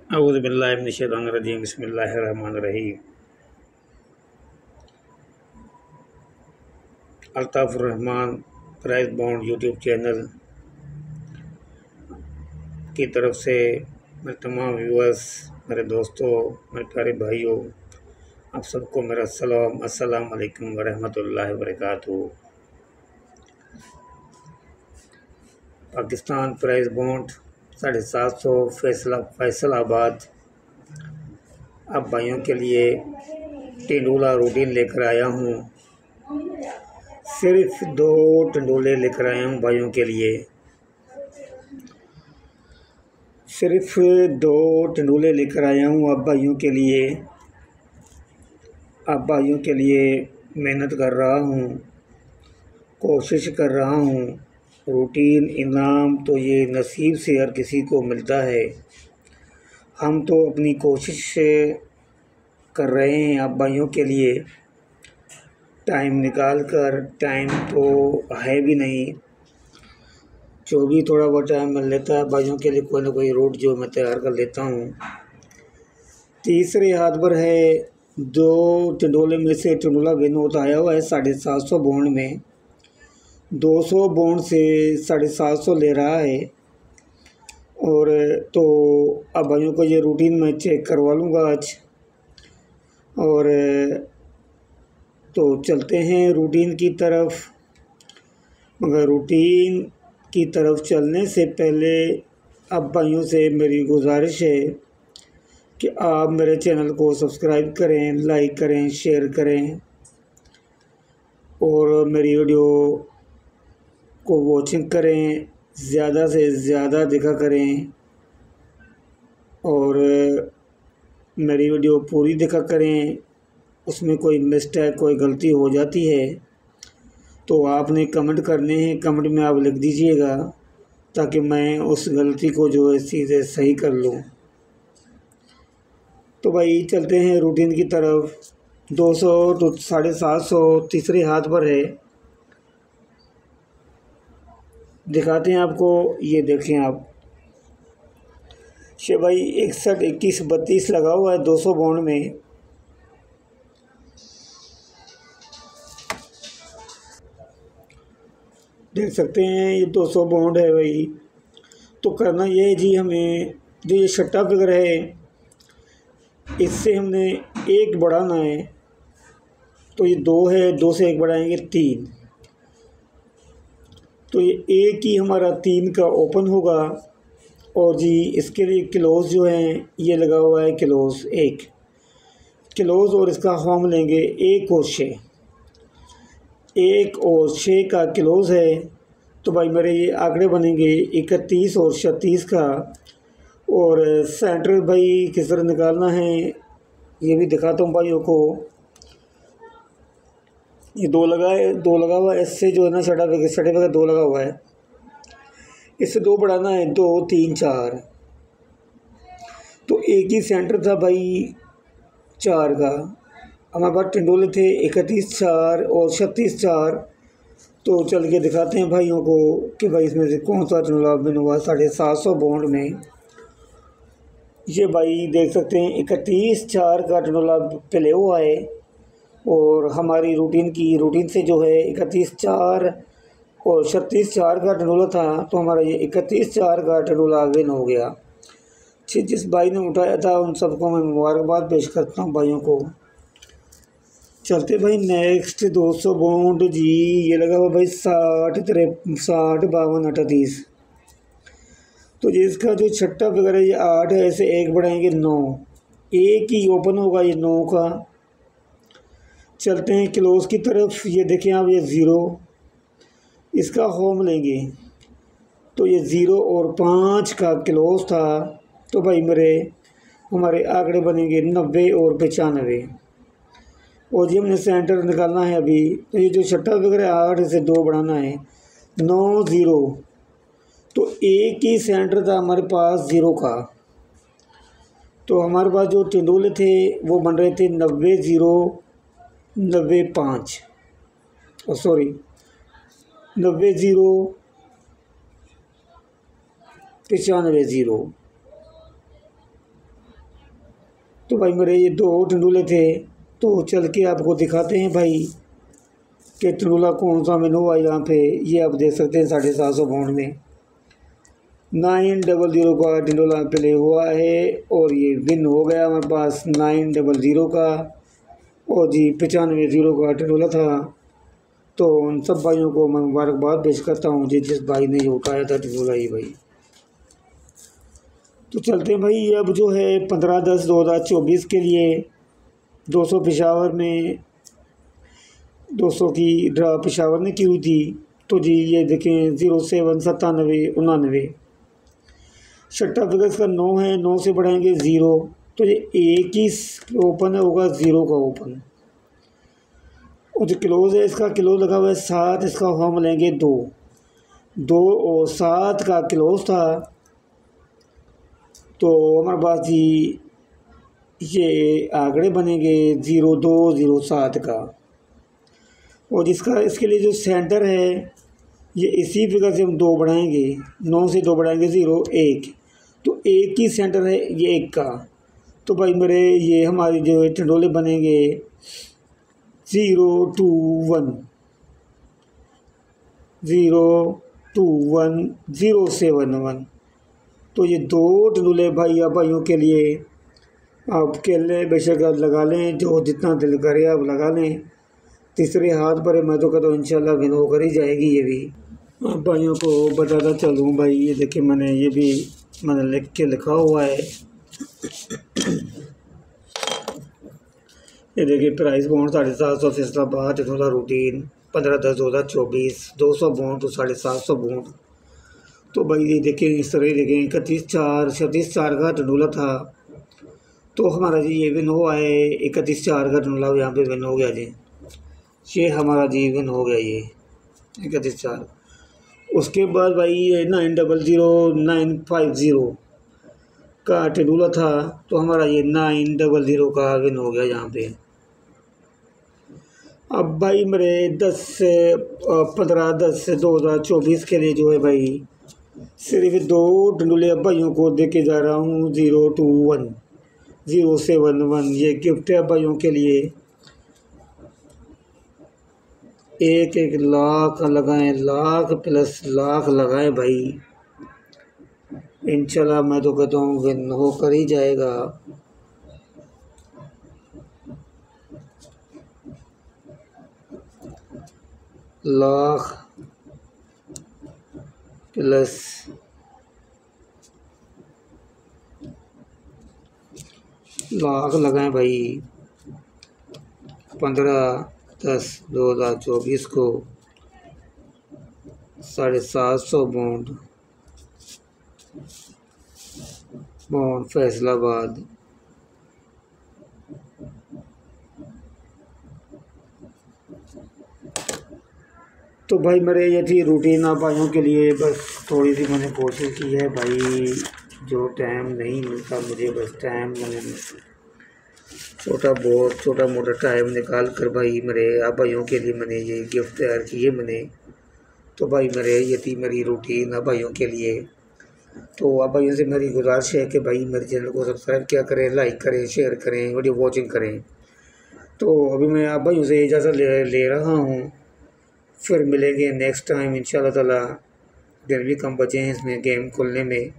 औज़ु बिल्लाहि मिनश्शैतानिर्रजीम बिस्मिल्लाहिर्रहमानिर्रहीम। अल्ताफ़ुर्रहमान price bond YouTube channel की तरफ से मेरे तमाम व्यूअर्स, मेरे दोस्तों, मेरे प्यारे भाइयों, आप सबको मेरा सलाम, अस्सलाम वालेकुम व रहमतुल्लाहि व बरकातुहू। पाकिस्तान प्राइज़ बॉन्ड 750 फैसलाबाद अब भाइयों के लिए टेंडोला रूटीन लेकर आया हूँ। सिर्फ 2 टेंडोले लेकर आया हूँ भाइयों के लिए। सिर्फ 2 टेंडोले लेकर आया हूँ अब भाइयों के लिए। अब भाइयों के लिए मेहनत कर रहा हूँ, कोशिश कर रहा हूँ। रूटीन इनाम तो ये नसीब से हर किसी को मिलता है। हम तो अपनी कोशिश कर रहे हैं अब भाइयों के लिए। टाइम निकाल कर, टाइम तो है भी नहीं, जो भी थोड़ा बहुत टाइम मिल लेता है भाइयों के लिए कोई ना कोई रूट जो मैं तैयार कर लेता हूँ। तीसरे हाथ पर है 2 टेंडोले में से टेंडोला विन होता आया हुआ है 750 बॉन्ड में। 200 बॉन्ड से 750 ले रहा है। और तो अब भाइयों को ये रूटीन मैं चेक करवा लूँगा आज। और तो चलते हैं रूटीन की तरफ। मगर रूटीन की तरफ चलने से पहले अब भाइयों से मेरी गुजारिश है कि आप मेरे चैनल को सब्सक्राइब करें, लाइक करें, शेयर करें और मेरी वीडियो को वॉचिंग करें, ज़्यादा से ज़्यादा देखा करें और मेरी वीडियो पूरी देखा करें। उसमें कोई मिस्टेक, कोई गलती हो जाती है तो आपने कमेंट करने हैं, कमेंट में आप लिख दीजिएगा ताकि मैं उस गलती को जो है सीधे सही कर लूँ। तो भाई चलते हैं रूटीन की तरफ। 200 तो 750 तीसरे हाथ पर है, दिखाते हैं आपको। ये देखें आप शे भाई 61, 21, 32 लगा हुआ है 200 बॉन्ड में। देख सकते हैं ये 200 बॉन्ड है भाई। तो करना ये है जी, हमें जो ये छठा फिगर है इससे हमने 1 बढ़ाना है। तो ये 2 है, 2 से 1 बढ़ाएंगे 3। तो ये एक ही हमारा 3 का ओपन होगा। और जी इसके लिए क्लोज जो है ये लगा हुआ है क्लोज 1 क्लोज, और इसका होम लेंगे 1 और 6। 1 और 6 का क्लोज है। तो भाई मेरे ये आंकड़े बनेंगे 31 और 36 का। और सेंटर भाई किस तरह निकालना है ये भी दिखाता हूँ भाइयों को। ये 2 लगा हुआ है। इससे जो है ना छठा फिगर 2 लगा हुआ है, इससे 2 बढ़ाना है 2, 3, 4। तो एक ही सेंटर था भाई 4 का। हमारे पास टेंडोले थे 31, 4 और 36, 4। तो चल के दिखाते हैं भाइयों को कि भाई इसमें से कौन सा टेंडोला विन हुआ 750 बॉन्ड में। ये भाई देख सकते हैं 31, 4 का टेंडोला प्ले हुआ है। और हमारी रूटीन से जो है 31, 4 और 36, 4 का टेंडोला था। तो हमारा ये 31, 4 का टेंडोला विन हो गया। जिस भाई ने उठाया था उन सबको मैं मुबारकबाद पेश करता हूँ भाइयों को। चलते भाई नेक्स्ट 200 बॉन्ड जी। ये लगा हुआ भाई 60, 60, 52, 38। तो जी इसका जो छठा फिगर है ये 8 है, ऐसे 1 बढ़ाएंगे 9। एक ही ओपन होगा ये 9 का। चलते हैं क्लोज की तरफ। ये देखें आप, ये 0, इसका होम लेंगे। तो ये 0 और 5 का क्लोज था। तो भाई हमारे आंकड़े बनेंगे 90 और 95। और जी हमने सेंटर निकालना है अभी। तो ये जो छठा फिगर है 8 से 2 बढ़ाना है 9, 0। तो एक ही सेंटर था हमारे पास 0 का। तो हमारे पास जो टेंडोले थे वो बन रहे थे 90, 0, 90, 5, और सॉरी 90, 0, 95, 0। तो भाई मेरे ये दो टंडोले थे, तो चल के आपको दिखाते हैं भाई कि टंडोला कौन सा मेनू हुआ यहाँ पे। ये आप देख सकते हैं 750 बाउंड में 900 का टंडोला प्ले हुआ है और ये विन हो गया हमारे पास 900 का, और जी 95 का टंडोला था। तो उन सब भाइयों को मैं मुबारकबाद पेश करता हूँ जिस भाई ने ये उठाया था टंडोला ये भाई। तो चलते हैं भाई, अब जो है 15/10/2024 के लिए 200 पेशावर में 200 की ड्रा पेशावर ने की हुई थी। तो जी ये देखें 07 97 99 छठा फिगर इसका 9 है, 9 से बढ़ाएंगे 0, तो ये एक ही ओपन होगा 0 का ओपन, और जो क्लोज है इसका क्लोज लगा हुआ है 7, इसका हम लेंगे 2 और 7 का क्लोज था। तो हमारे पास जी ये आंकड़े बनेंगे 0207 का, और जिसका इसके लिए जो सेंटर है ये इसी फिगर से हम 2 बढ़ाएंगे, 9 से 2 बढ़ाएंगे 0 1, तो एक ही सेंटर है ये 1 का। तो भाई मेरे ये हमारे जो टंडोले बनेंगे 021 021 071। तो ये दो टंडोले भाई आप भाइयों के लिए आप खेलने बेशक आप लगा लें, जो जितना दिल करे आप लगा लें। तीसरे हाथ पर मैं तो कहता हूँ इंशाल्लाह विन होकर ही जाएगी ये भी। आप भाइयों को बताता चलूँ भाई, ये देखिए मैंने ये भी मैंने लिख के लिखा हुआ है। ये देखिए प्राइस बॉन्ड 750 फैसलाबाद टंडोला रूटीन 15/10/2024 200 बॉन्ड तो 750 बॉन्ड। तो भाई ये देखें इस तरह ही देखें 31/4 36/4 का टंडोला था। तो हमारा जी ये विन हुआ है 31/4 का टंडोला यहाँ पे विन हो गया जी, ये हमारा जी विन हो गया ये 31/4। उसके बाद भाई ये 900950 का टंडोला था, तो हमारा ये 900 का विन हो गया यहाँ पे। अब भाई मेरे 15/10/2024 के लिए जो है भाई सिर्फ 2 टंडोले अब भाइयों को दे के जा रहा हूँ 021 071। ये गिफ्ट है भाइयों के लिए, 1 लाख लगाएं, लाख प्लस लाख लगाएं भाई, इंशाल्लाह मैं तो कहता हूँ विन होकर ही जाएगा। लाख प्लस लाख लगाएं भाई 15/10/2024 को 750 बॉन्ड फैसलाबाद। तो भाई मेरे ये थी रूटीन आप भाइयों के लिए, बस थोड़ी सी मैंने कोशिश की है भाई, जो टाइम नहीं मिलता मुझे बस टाइम मैंने छोटा मोटा टाइम निकाल कर भाई मेरे आप भाइयों के लिए मैंने ये गिफ्ट तैयार किए मैंने। तो भाई मेरे ये थी मेरी रूटीन आप भाइयों के लिए। तो आप भाइयों से मेरी गुजारिश है कि भाई मेरे चैनल को सब्सक्राइब किया करें, लाइक करें, शेयर करें, वीडियो वॉचिंग करें। तो अभी मैं आप भाइयों से इजाज़त ले रहा हूँ, फिर मिलेंगे नेक्स्ट टाइम इंशाल्लाह ताला। दिन भी कम बचे हैं इसमें गेम खोलने में।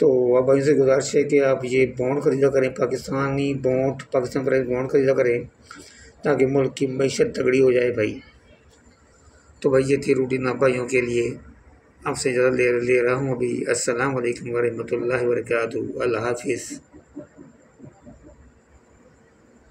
तो अब भाई से गुजारिश है कि आप ये बॉन्ड ख़रीदा करें, Pakistani bond, Pakistan price bond ख़रीदा करें, ताकि मुल्क की मईशत तगड़ी हो जाए भाई। तो भाई ये थी रूटीन आप भाइयों के लिए, आपसे ज़्यादा ले रहा हूँ अभी। अस्सलाम वालेकुम व रहमतुल्लाहि व बरकातहू। अल्लाह हाफिज़।